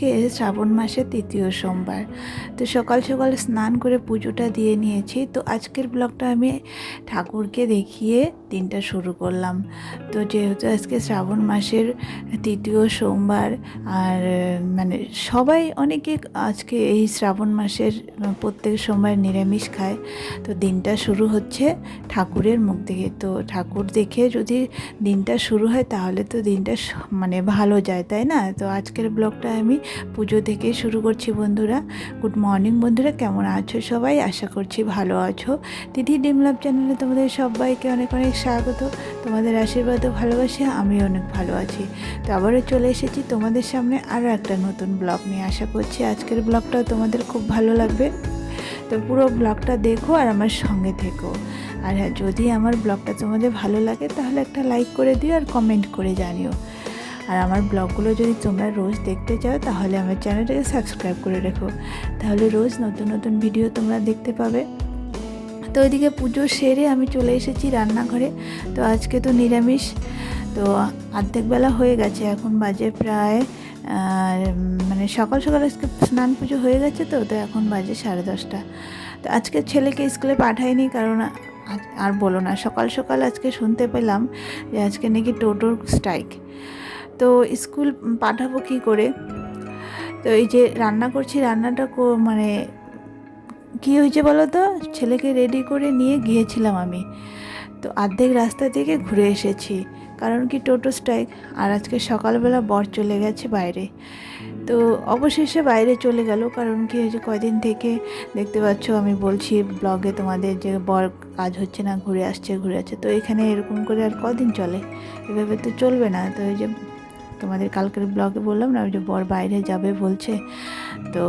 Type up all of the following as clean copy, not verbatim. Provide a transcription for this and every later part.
আজকে শ্রাবণ মাসের তৃতীয় সোমবার। তো সকাল সকাল স্নান করে পুজোটা দিয়ে নিয়েছি। তো আজকের ব্লগটা আমি ঠাকুরকে দেখিয়ে দিনটা শুরু করলাম। তো যেহেতু আজকে শ্রাবণ মাসের তৃতীয় সোমবার, আর মানে সবাই অনেকে আজকে এই শ্রাবণ মাসের প্রত্যেক সোমবার নিরামিষ খায়। তো দিনটা শুরু হচ্ছে ঠাকুরের মুখ থেকে। তো ঠাকুর দেখে যদি দিনটা শুরু হয় তাহলে তো দিনটা মানে ভালো যায়, তাই না? তো আজকের ব্লগটা আমি পুজো থেকে শুরু করছি। বন্ধুরা, গুড মর্নিং বন্ধুরা, কেমন আছো সবাই? আশা করছি ভালো আছো। দিদি ডিম লাভ চ্যানেলে তোমাদের সবাইকে অনেক অনেক স্বাগত। তোমাদের আশীর্বাদ ও ভালোবাসা আমি অনেক ভালো আছি। তো আবারও চলে এসেছি তোমাদের সামনে আরও একটা নতুন ব্লগ নিয়ে। আশা করছি আজকের ব্লগটাও তোমাদের খুব ভালো লাগবে। তো পুরো ব্লগটা দেখো আর আমার সঙ্গে থেকো। আর হ্যাঁ, যদি আমার ব্লগটা তোমাদের ভালো লাগে তাহলে একটা লাইক করে দিও আর কমেন্ট করে জানিও। আর আমার ব্লগগুলো যদি তোমরা রোজ দেখতে চাও তাহলে আমার চ্যানেলটাকে সাবস্ক্রাইব করে রেখো, তাহলে রোজ নতুন নতুন ভিডিও তোমরা দেখতে পাবে। তো ওইদিকে পুজো সেরে আমি চলে এসেছি রান্নাঘরে। তো আজকে তো নিরামিষ। তো অর্ধেক বেলা হয়ে গেছে, এখন বাজে প্রায় মানে সকাল সকাল আজকে স্নান পুজো হয়ে গেছে। তো তো এখন বাজে 10:30। তো আজকে ছেলেকে স্কুলে পাঠাইনি, কারণ আর বলো না, সকাল সকাল আজকে শুনতে পেলাম যে আজকে নাকি টোটোর স্ট্রাইক। তো স্কুল পাঠাবো কী করে? তো এই যে রান্না করছি, রান্নাটা মানে কী হয়েছে বলো তো, ছেলেকে রেডি করে নিয়ে গিয়েছিলাম আমি, তো অর্ধেক রাস্তা থেকে ঘুরে এসেছি, কারণ কি টোটো স্ট্রাইক। আর আজকে সকালবেলা বর চলে গেছে বাইরে। তো অবশেষে বাইরে চলে গেল, কারণ কি হয়েছে, কয়দিন থেকে দেখতে পাচ্ছ আমি বলছি ব্লগে তোমাদের যে বর কাজ হচ্ছে না, ঘুরে আসছে ঘুরে আসছে। তো এখানে এরকম করে আর কদিন চলে? এভাবে তো চলবে না। তো এই যে তোমাদের কালকের ব্লগে বললাম না, ওই যে বর বাইরে যাবে বলছে। তো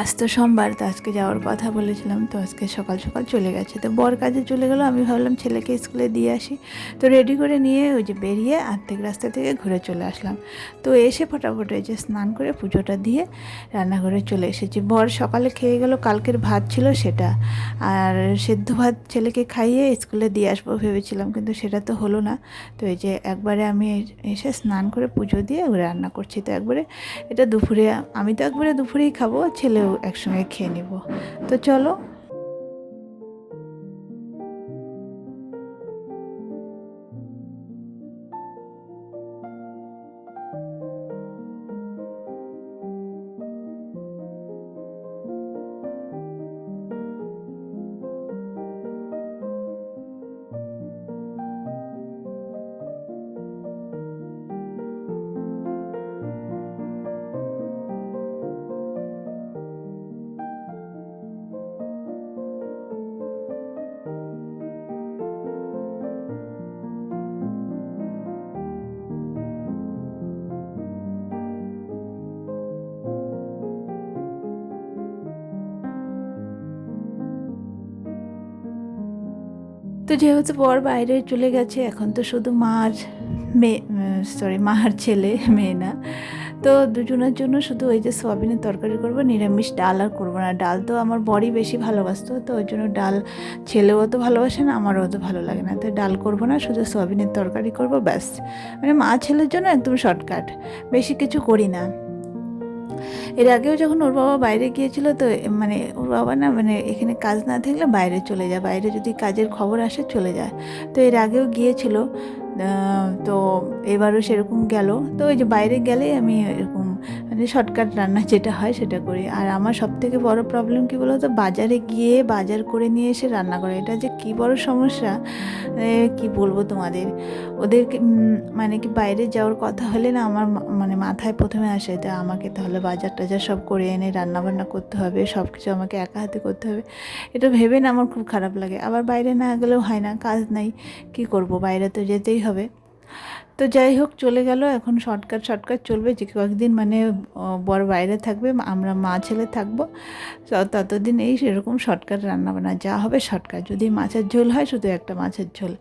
আজ তো সোমবার, তো আজকে যাওয়ার কথা বলেছিলাম। তো আজকে সকাল সকাল চলে গেছে। তো বর কাজে চলে গেলো, আমি ভাবলাম ছেলেকে স্কুলে দিয়ে আসি। তো রেডি করে নিয়ে ওই যে বেরিয়ে অর্ধেক রাস্তা থেকে ঘুরে চলে আসলাম। তো এসে ফটাফট এই যে স্নান করে পুজোটা দিয়ে রান্নাঘরে চলে এসেছি। বর সকালে খেয়ে গেল, কালকের ভাত ছিল সেটা, আর সেদ্ধ ভাত ছেলেকে খাইয়ে স্কুলে দিয়ে আসবো ভেবেছিলাম, কিন্তু সেটা তো হলো না। তো এই যে একবারে আমি এসে স্নান করে পুজো দিয়ে রান্না করছি। তো একবারে এটা দুপুরে, আমি তো একবারে দুপুরেই খাবো, ছেলেও একসঙ্গে খেয়ে নেব। তো চলো। তো যেহেতু বর বাইরে চলে গেছে, এখন তো শুধু মার মেয়ে, মার ছেলে, মেয়ে না। তো দুজনের জন্য শুধু ওই যে সোয়াবিনের তরকারি করবো, নিরামিষ ডাল আর করবো না। ডাল তো আমার বরই বেশি ভালোবাসতো, তো ওই জন্য ডাল ছেলেও তো ভালোবাসে না, আমারও তো ভালো লাগে না। তো ডাল করবো না, শুধু সোয়াবিনের তরকারি করবো, ব্যাস। মানে মা ছেলের জন্য একদম শর্টকাট, বেশি কিছু করি না। এর আগেও যখন ওর বাবা বাইরে গিয়েছিল, তো মানে ওর বাবা না, মানে এখানে কাজ না থাকলে বাইরে চলে যায়, বাইরে যদি কাজের খবর আসে চলে যায়। তো এর আগেও গিয়েছিল, তো এবারও সেরকম গেল। তো ওই যে বাইরে গেলেই আমি এরকম মানে শর্টকাট রান্না যেটা হয় সেটা করি। আর আমার সবথেকে বড় প্রবলেম কী বলো তো, বাজারে গিয়ে বাজার করে নিয়ে এসে রান্না করে, এটা যে কী বড় সমস্যা, কি বলবো তোমাদের। ওদেরকে মানে কি বাইরে যাওয়ার কথা হলে না, আমার মানে মাথায় প্রথমে আসে যে আমাকে তাহলে বাজার টাজার সব করে এনে রান্নাবান্না করতে হবে, সব কিছু আমাকে একা হাতে করতে হবে। এটা ভেবে না আমার খুব খারাপ লাগে। আবার বাইরে না গেলেও হয় না, কাজ নাই, কি করব, বাইরে তো যেতেই হবে। তো যাই হোক, চলে গেল। এখন শর্টকাট চলবে, যে কয়েকদিন মানে বর বাইরে থাকবে, আমরা মা ছেলে থাকবো, ততদিন এই সেরকম শর্টকাট রান্নাবান্না যা হবে শর্টকাট। যদি মাছের ঝোল হয়, শুধু একটা মাছের ঝোল।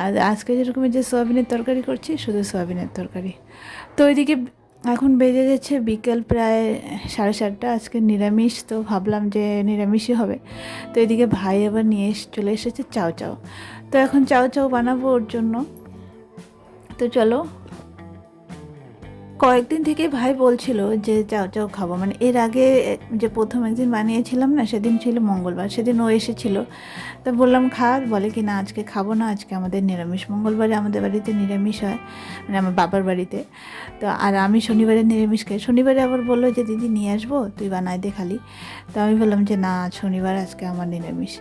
আর আজকে যেরকম যে সোয়াবিনের তরকারি করছি, শুধু সোয়াবিনের তরকারি। তো ওইদিকে এখন বেজে গেছে বিকেল প্রায় 7:30। আজকে নিরামিষ, তো ভাবলাম যে নিরামিষই হবে। তো এদিকে ভাই আবার নিয়ে চলে এসেছে চাউ চাউ। তো এখন চাউ চাউ বানাবো ওর জন্য। তো চলো, কয়েকদিন থেকে ভাই বলছিল যে চাও চাও খাবো, মানে এর আগে যে প্রথম একদিন বানিয়েছিলাম না, সেদিন ছিল মঙ্গলবার, সেদিন ও এসেছিল। তো বললাম খা, বলে কি না আজকে খাবো না, আজকে আমাদের নিরামিষ। মঙ্গলবারে আমাদের বাড়িতে নিরামিষ হয়, মানে আমার বাবার বাড়িতে। তো আর আমি শনিবারে নিরামিষ খাই। শনিবারে আবার বললো যে দিদি নিয়ে আসবো, তুই বানাই দে খালি। তো আমি বললাম যে না, শনিবার আজকে আমার নিরামিষ।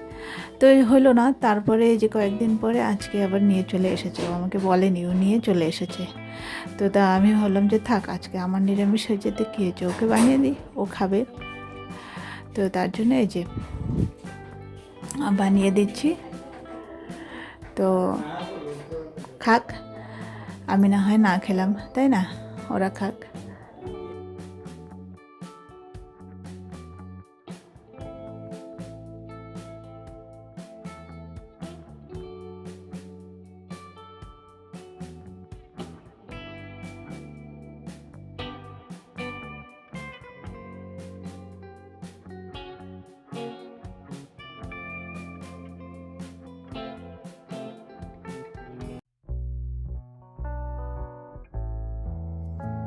তো হলো না। তারপরে এই যে কয়েকদিন পরে আজকে আবার নিয়ে চলে এসেছে, ও আমাকে বলেনি, ও নিয়ে চলে এসেছে। তো তা আমি ভাবলাম যে থাক, আজকে আমার নিরামিষ হয়ে যেতে কী হয়েছে, ওকে বানিয়ে দিই, ও খাবে। তো তার জন্য এই যে বানিয়ে দিচ্ছি। তো খাক, আমি না হয় না খেলাম, তাই না, ওরা খাক।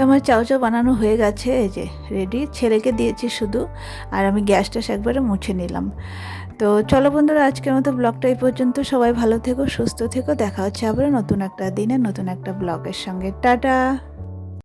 আমার চাউ চাউ বানানো হয়ে গেছে, এই যে রেডি, ছেলেকে দিয়েছি শুধু, আর আমি গ্যাসটা একবারে মুছে নিলাম। তো চলো বন্ধুরা, আজকের মতো ব্লগটা এই পর্যন্ত। সবাই ভালো থেকো, সুস্থ থেকো, দেখা হচ্ছে আবার নতুন একটা দিনে নতুন একটা ব্লগের সঙ্গে। টাটা।